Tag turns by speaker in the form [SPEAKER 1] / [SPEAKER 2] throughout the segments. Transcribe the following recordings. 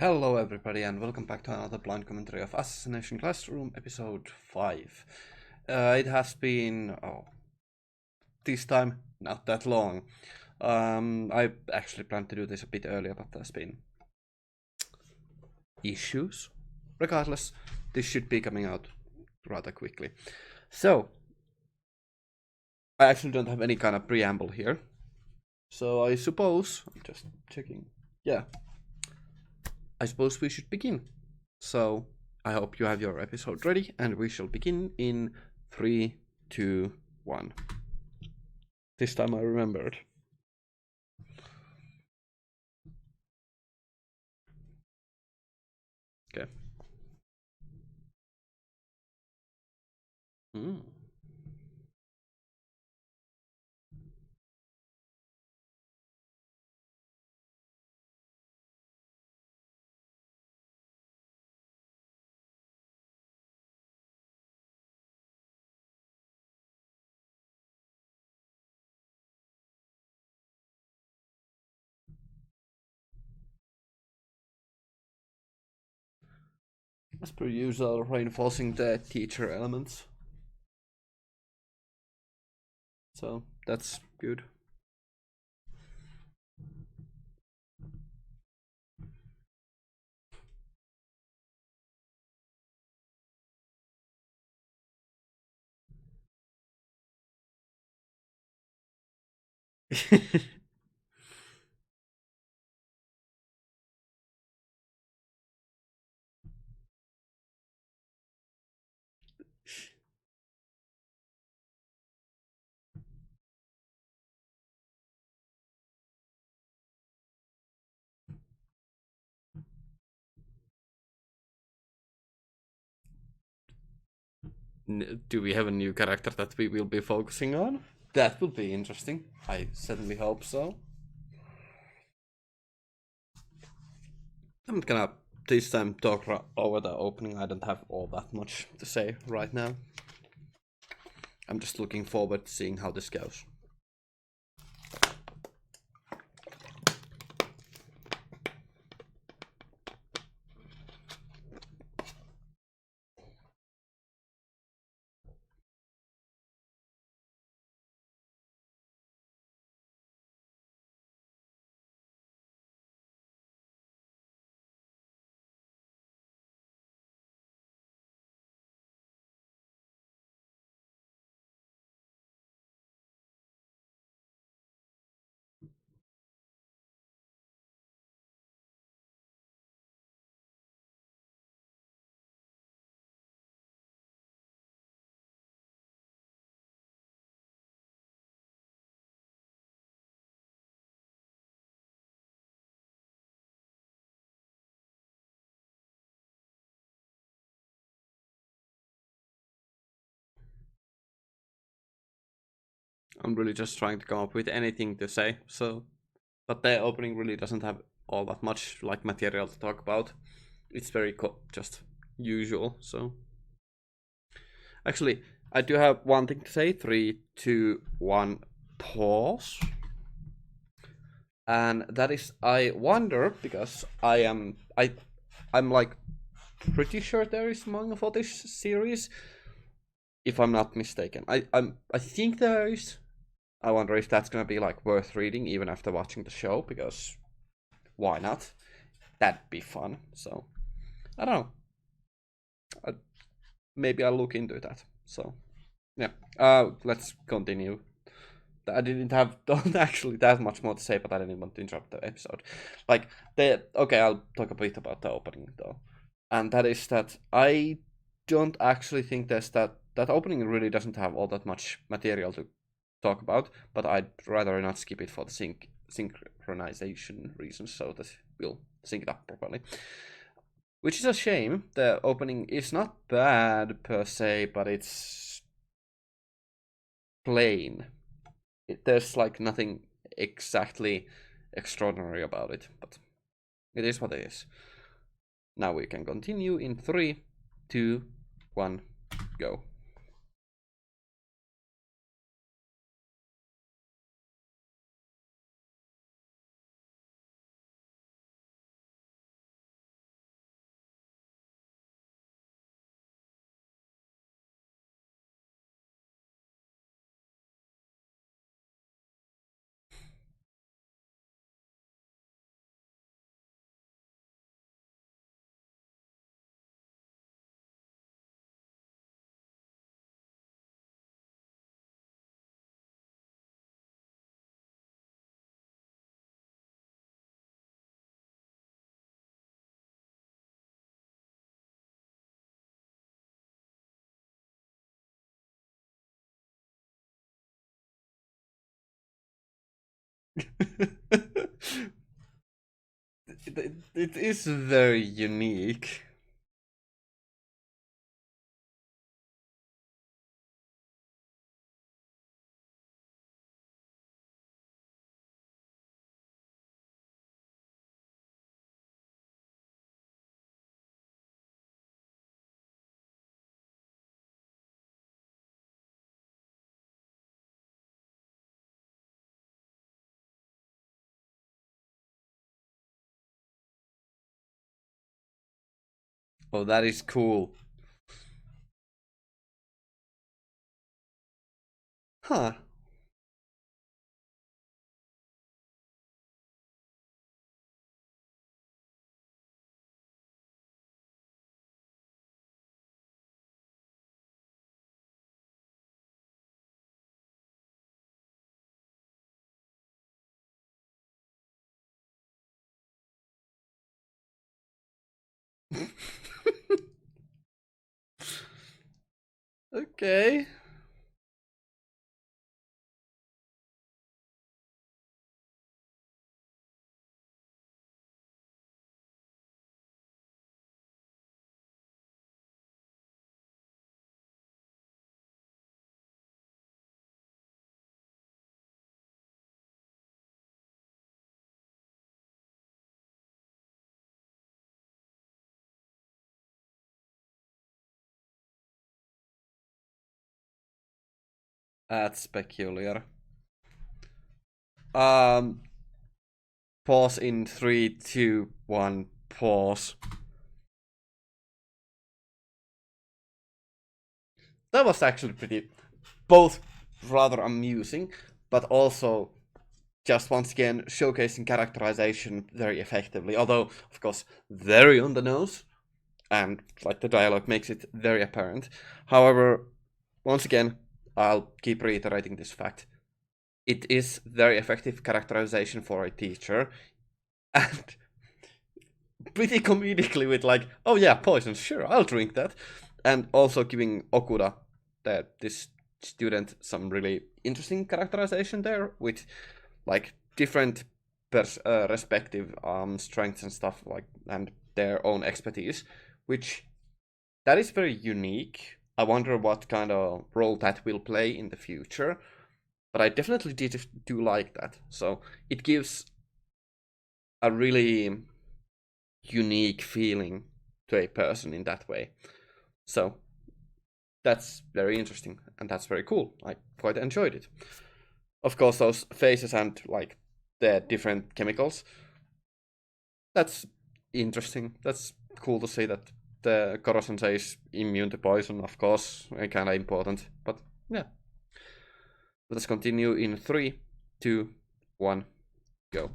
[SPEAKER 1] Hello everybody and welcome back to another blind commentary of Assassination Classroom episode 5. It has been, this time not that long. I actually planned to do this a bit earlier, but there's been issues. Regardless, this should be coming out rather quickly. So, I actually don't have any kind of preamble here. So I suppose, I'm just checking, yeah. I suppose we should begin. So I hope you have your episode ready, and we shall begin in 3, 2, 1. This time I remembered. Okay. Mm. As per usual, reinforcing the teacher elements. So that's good. Do we have a new character that we will be focusing on? That will be interesting. I certainly hope so. I'm gonna this time talk over the opening. I don't have all that much to say right now. I'm just looking forward to seeing how this goes. I'm really just trying to come up with anything to say, so but the opening really doesn't have all that much like material to talk about. It's very just usual. So actually, I do have one thing to say. 3, 2, 1, pause. And that is, I wonder because I'm like pretty sure there is manga for this series, if I'm not mistaken. I think there is. I wonder if that's gonna be like worth reading even after watching the show, because why not? That'd be fun. So I don't know. Maybe I'll look into that. So yeah. Let's continue. I didn't have actually that much more to say, but I didn't want to interrupt the episode. Like okay, I'll talk a bit about the opening though, and that is that I don't actually think that opening really doesn't have all that much material to talk about, but I'd rather not skip it for the synchronization reasons, so that we'll sync it up properly. Which is a shame. The opening is not bad per se, but it's plain. There's like nothing exactly extraordinary about it, but it is what it is. Now we can continue in 3, 2, 1, go. It is very unique. Oh, that is cool. Huh. Okay. That's peculiar. Um, Pause in three, two, one. Pause. That was actually pretty, both rather amusing, but also just once again showcasing characterization very effectively. Although, of course, very on the nose, and like the dialogue makes it very apparent. However, once again, I'll keep reiterating this fact. It is very effective characterization for a teacher, and pretty comedically with like, oh yeah, poison, sure, I'll drink that, and also giving Okuda, this student, some really interesting characterization there with like different respective strengths and stuff like, and their own expertise, which that is very unique. I wonder what kind of role that will play in the future, but I definitely do like that. So it gives a really unique feeling to a person in that way. So that's very interesting and that's very cool. I quite enjoyed it. Of course, those phases and like the different chemicals. That's interesting. That's cool to see that the Koro is immune to poison. Of course, kind of important. But yeah, let us continue in three, two, one, go.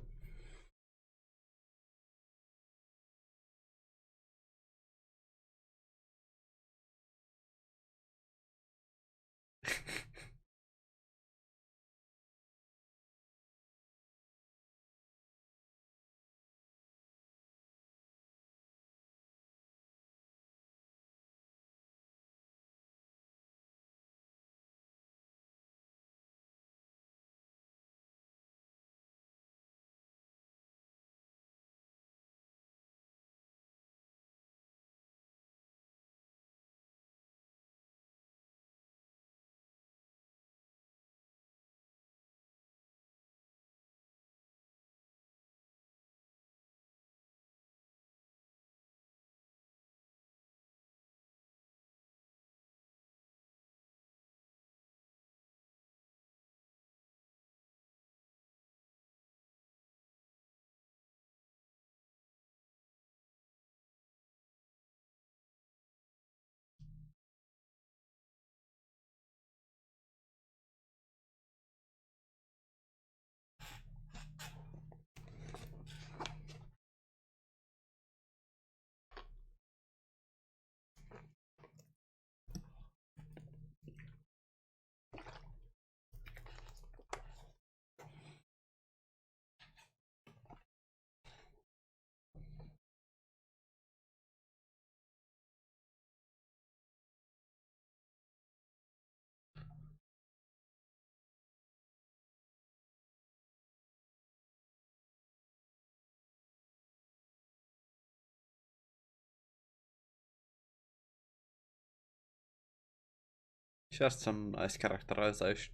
[SPEAKER 1] Just some nice characterization.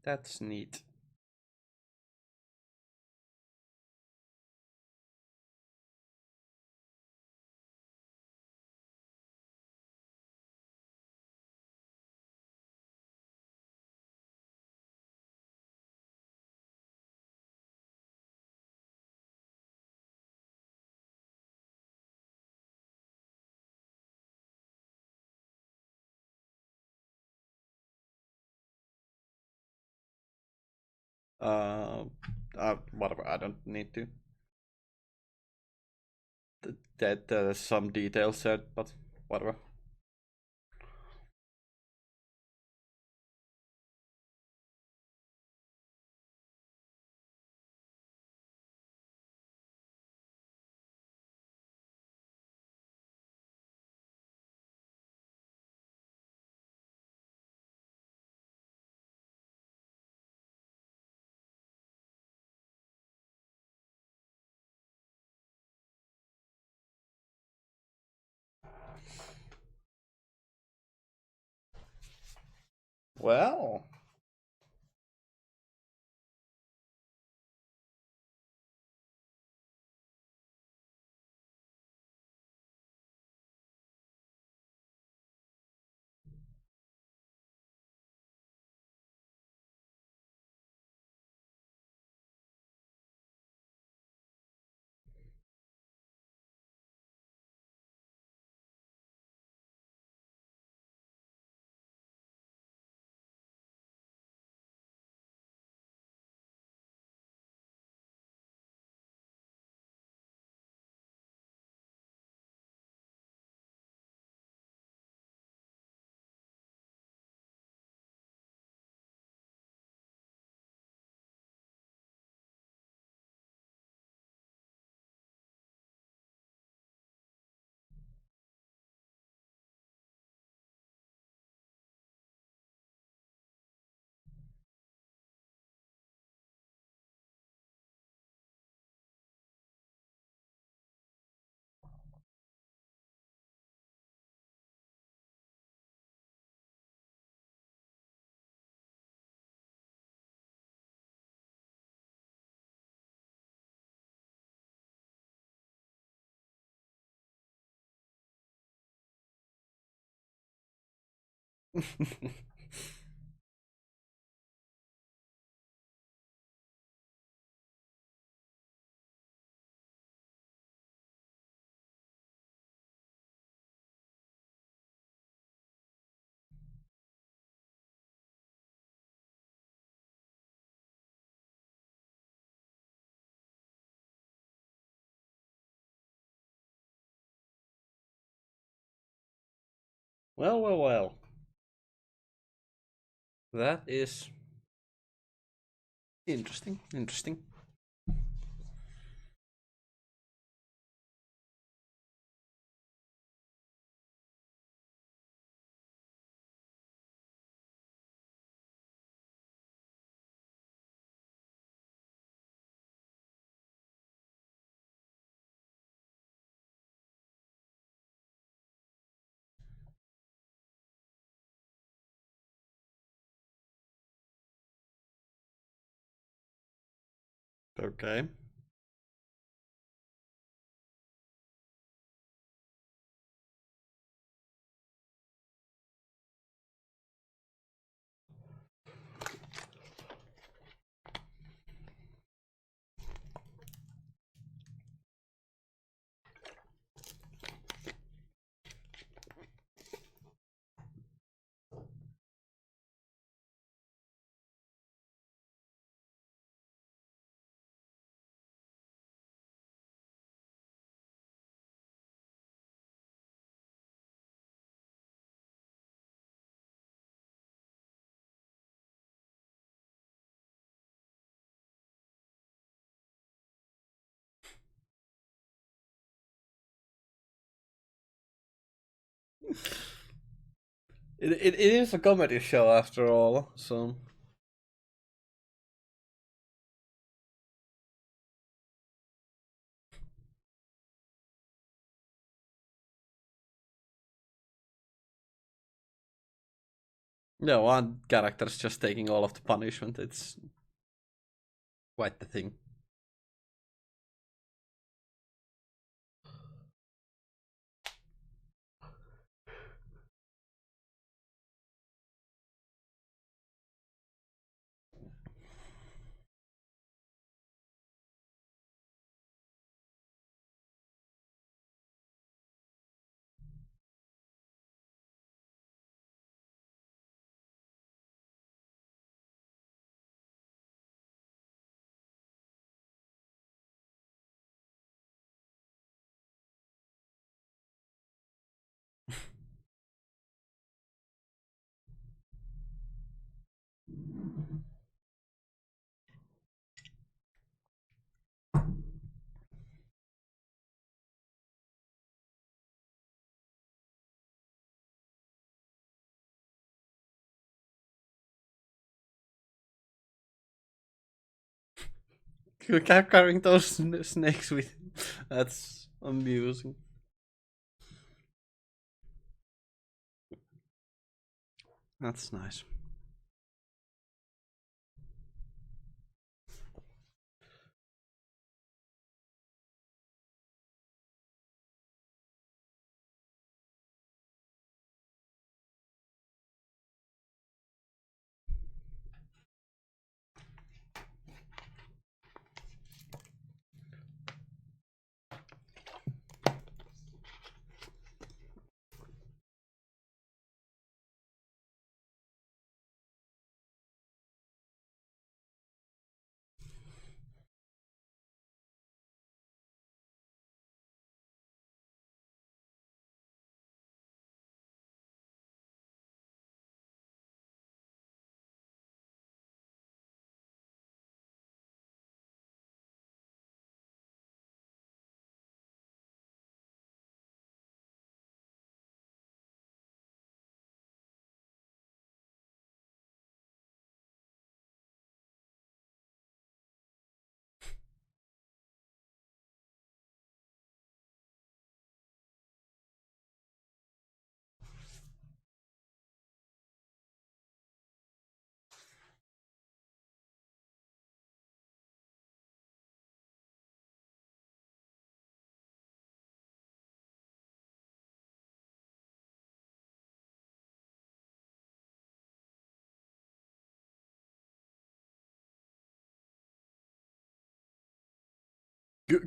[SPEAKER 1] That's neat. Uh, whatever. I don't need to. That there's some details said, but whatever. Well, well. That is interesting. Okay. It is a comedy show after all, so. No, one character's just taking all of the punishment. It's quite the thing. You kept carrying those snakes with him. That's amusing. That's nice.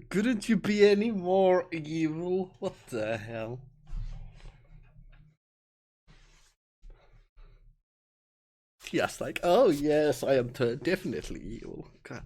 [SPEAKER 1] Couldn't you be any more evil? What the hell? Yes, like, oh yes, I am definitely evil. God.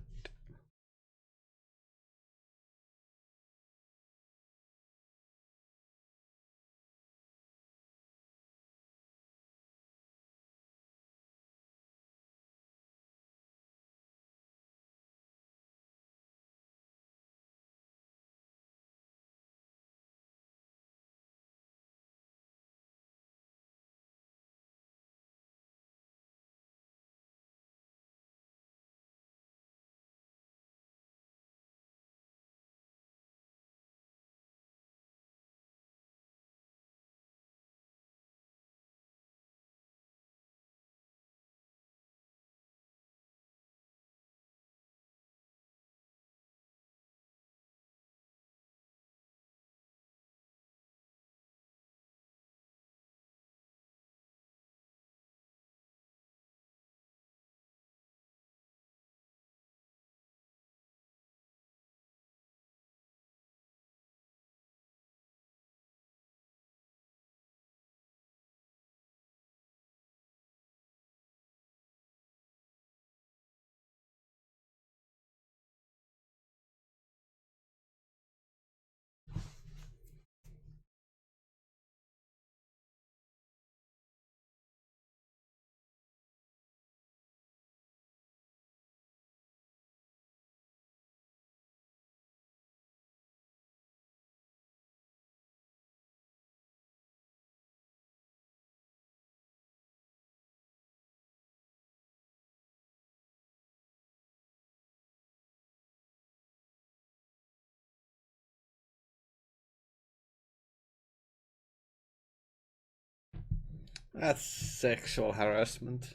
[SPEAKER 1] That's sexual harassment.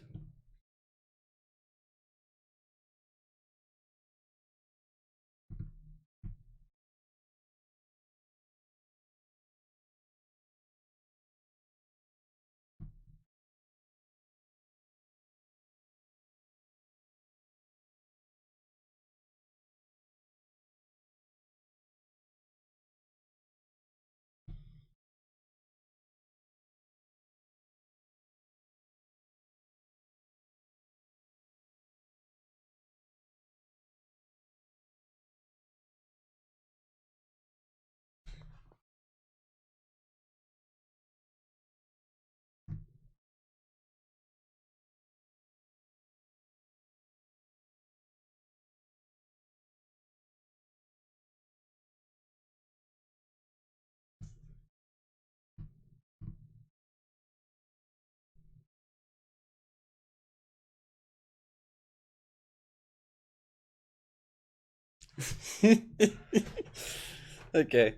[SPEAKER 1] Okay,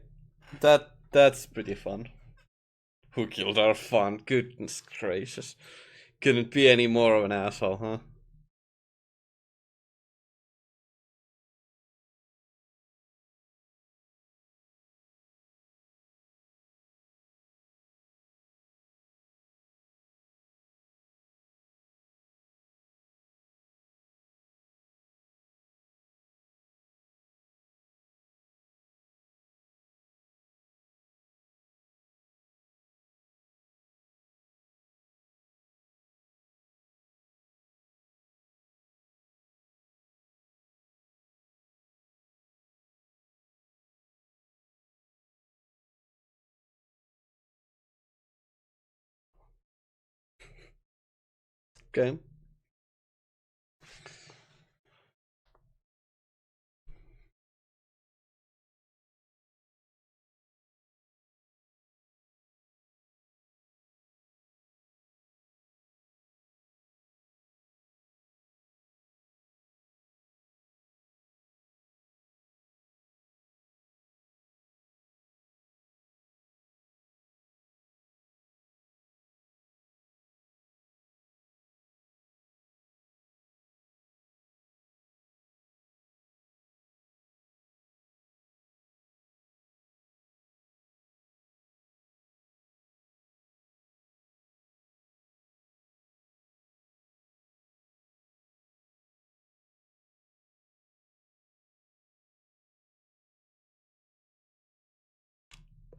[SPEAKER 1] that's pretty fun. Who killed our fun? Goodness gracious. Couldn't be any more of an asshole, huh? Okay.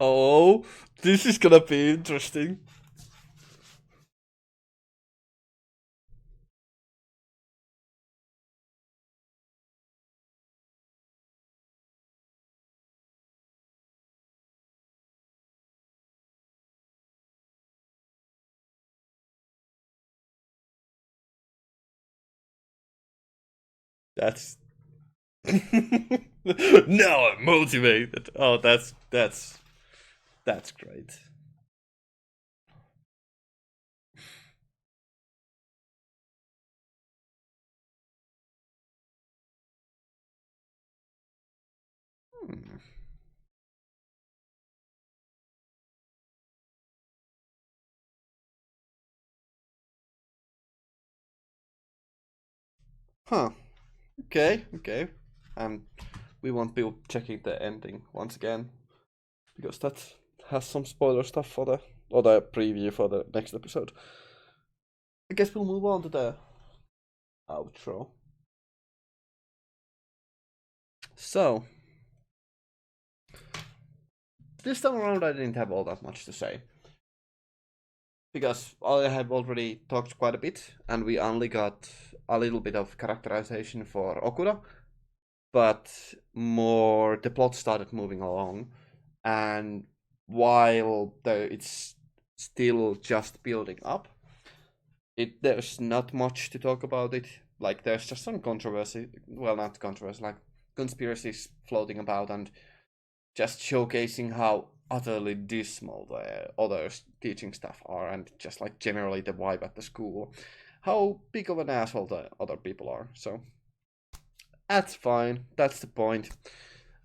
[SPEAKER 1] Oh, this is gonna be interesting. That's now I'm motivated. Oh, that's great. Hmm. Huh. Okay. Okay. And we won't be checking the ending once again because that has some spoiler stuff for the or the preview for the next episode. I guess we'll move on to the outro. So this time around, I didn't have all that much to say because I have already talked quite a bit, and we only got a little bit of characterization for Okura, but more the plot started moving along, and while it's still just building up, there's not much to talk about it. Like there's just some controversy, well, not controversy, like conspiracies floating about, and just showcasing how utterly dismal the other teaching staff are, and just like generally the vibe at the school, how big of an asshole the other people are. So that's fine. That's the point.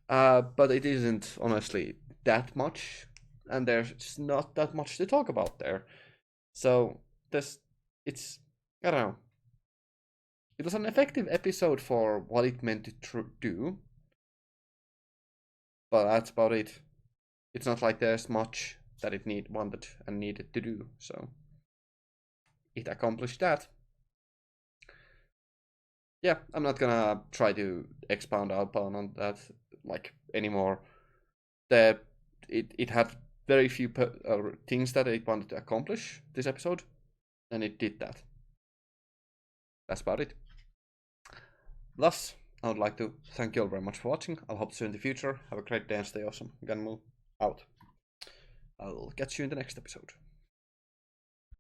[SPEAKER 1] But it isn't honestly that much, and there's not that much to talk about there. So this, it's, I don't know. It was an effective episode for what it meant to do, but that's about it. It's not like there's much that it wanted and needed to do, so it accomplished that. Yeah, I'm not gonna try to expound upon on that like anymore. The it had very few things that it wanted to accomplish this episode, and it did that. That's about it. Thus, I would like to thank you all very much for watching. I'll hope to see you in the future. Have a great day and stay awesome. Gunmu out. I'll catch you in the next episode.